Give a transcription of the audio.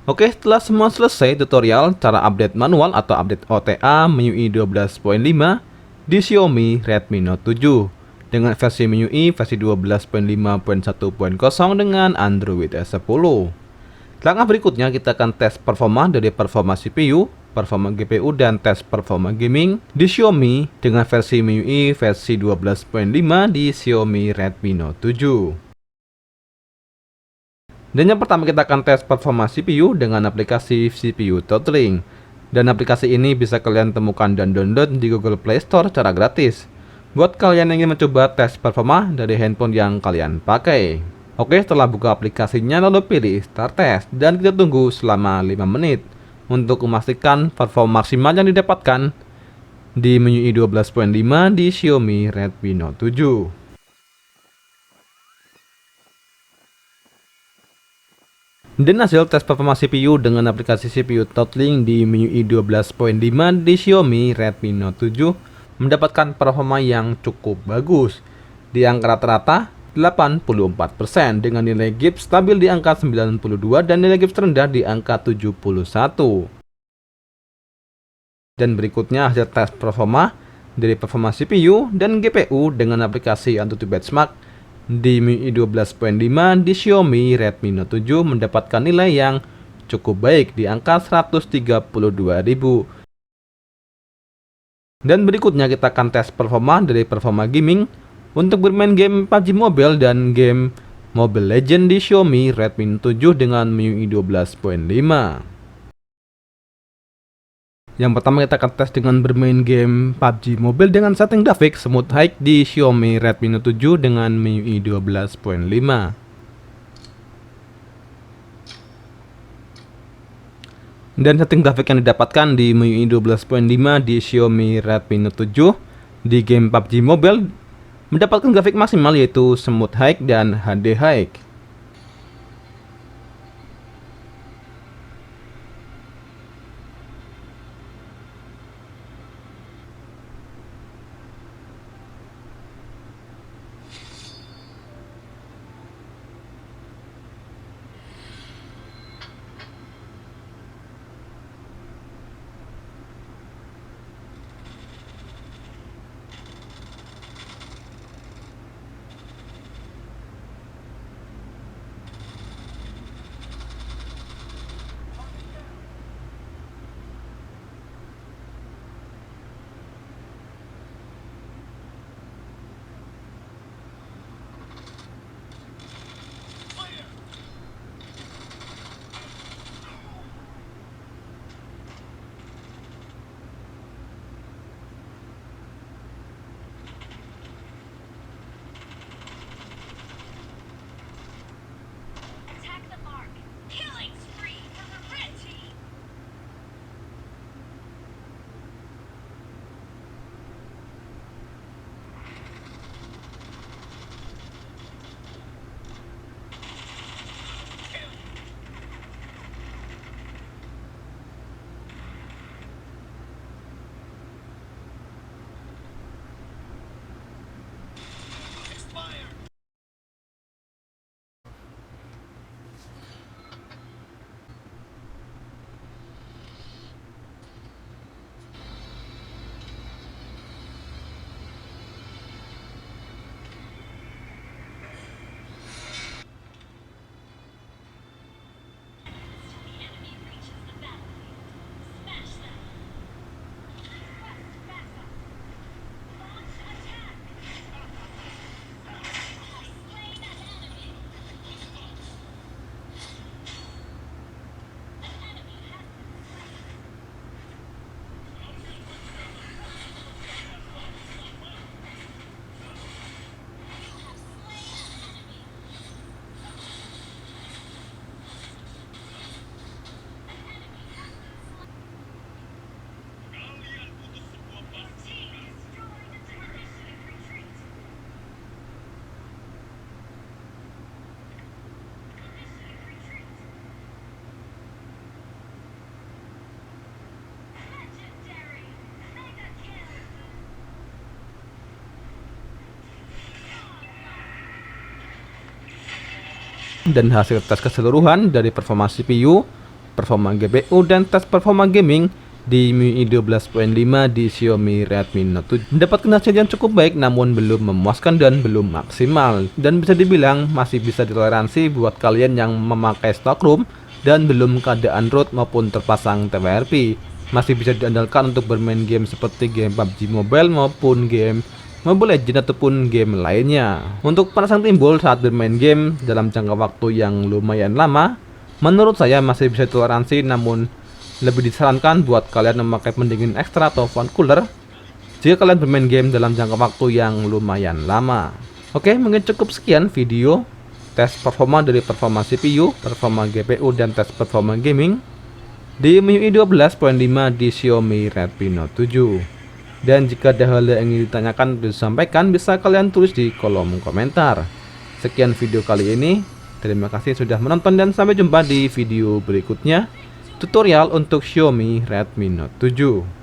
Oke, setelah semua selesai tutorial cara update manual atau update OTA MIUI 12.5 di Xiaomi Redmi Note 7 dengan versi MIUI versi 12.5.1.0 dengan Android S10. Langkah berikutnya kita akan tes performa dari performa CPU, performa GPU, dan tes performa gaming di Xiaomi dengan versi MIUI versi 12.5 di Xiaomi Redmi Note 7. Dan yang pertama kita akan tes performa CPU dengan aplikasi CPU Throttling. Dan aplikasi ini bisa kalian temukan dan download di Google Play Store secara gratis. Buat kalian yang ingin mencoba tes performa dari handphone yang kalian pakai. Oke, setelah buka aplikasinya lalu pilih Start Test dan kita tunggu selama 5 menit untuk memastikan performa maksimal yang didapatkan di MIUI 12.5 di Xiaomi Redmi Note 7. Dan hasil tes performa CPU dengan aplikasi CPU Throttling di MIUI 12.5 di Xiaomi Redmi Note 7 mendapatkan performa yang cukup bagus di angka rata-rata 84% dengan nilai GIPS stabil di angka 92 dan nilai GIPS terendah di angka 71. Dan berikutnya hasil tes performa dari performa CPU dan GPU dengan aplikasi AnTuTu Benchmark di MIUI 12.5 di Xiaomi Redmi Note 7 mendapatkan nilai yang cukup baik di angka 132.000. Dan berikutnya kita akan tes performa dari performa gaming untuk bermain game PUBG Mobile dan game Mobile Legends di Xiaomi Redmi Note 7 dengan MIUI 12.5. Yang pertama kita akan tes dengan bermain game PUBG Mobile dengan setting grafik Smooth High di Xiaomi Redmi Note 7 dengan MIUI 12.5. Dan setting grafik yang didapatkan di MIUI 12.5 di Xiaomi Redmi Note 7 di game PUBG Mobile mendapatkan grafik maksimal yaitu Smooth High dan HD High. Dan hasil tes keseluruhan dari performa CPU, performa GPU dan tes performa gaming di MIUI 12.5 di Xiaomi Redmi Note 7 mendapatkan hasil yang cukup baik namun belum memuaskan dan belum maksimal, dan bisa dibilang masih bisa ditoleransi buat kalian yang memakai stock ROM dan belum keadaan root maupun terpasang TWRP. Masih bisa diandalkan untuk bermain game seperti game PUBG Mobile maupun game Mobile Legends ataupun game lainnya. Untuk panas yang timbul saat bermain game dalam jangka waktu yang lumayan lama, menurut saya masih bisa toleransi, namun lebih disarankan buat kalian memakai pendingin ekstra atau fan cooler jika kalian bermain game dalam jangka waktu yang lumayan lama. Oke, mungkin cukup sekian video tes performa dari performa CPU, performa GPU, dan tes performa gaming di MIUI 12.5 di Xiaomi Redmi Note 7. Dan jika ada hal yang ingin ditanyakan atau disampaikan, bisa kalian tulis di kolom komentar. Sekian video kali ini, terima kasih sudah menonton dan sampai jumpa di video berikutnya, tutorial untuk Xiaomi Redmi Note 7.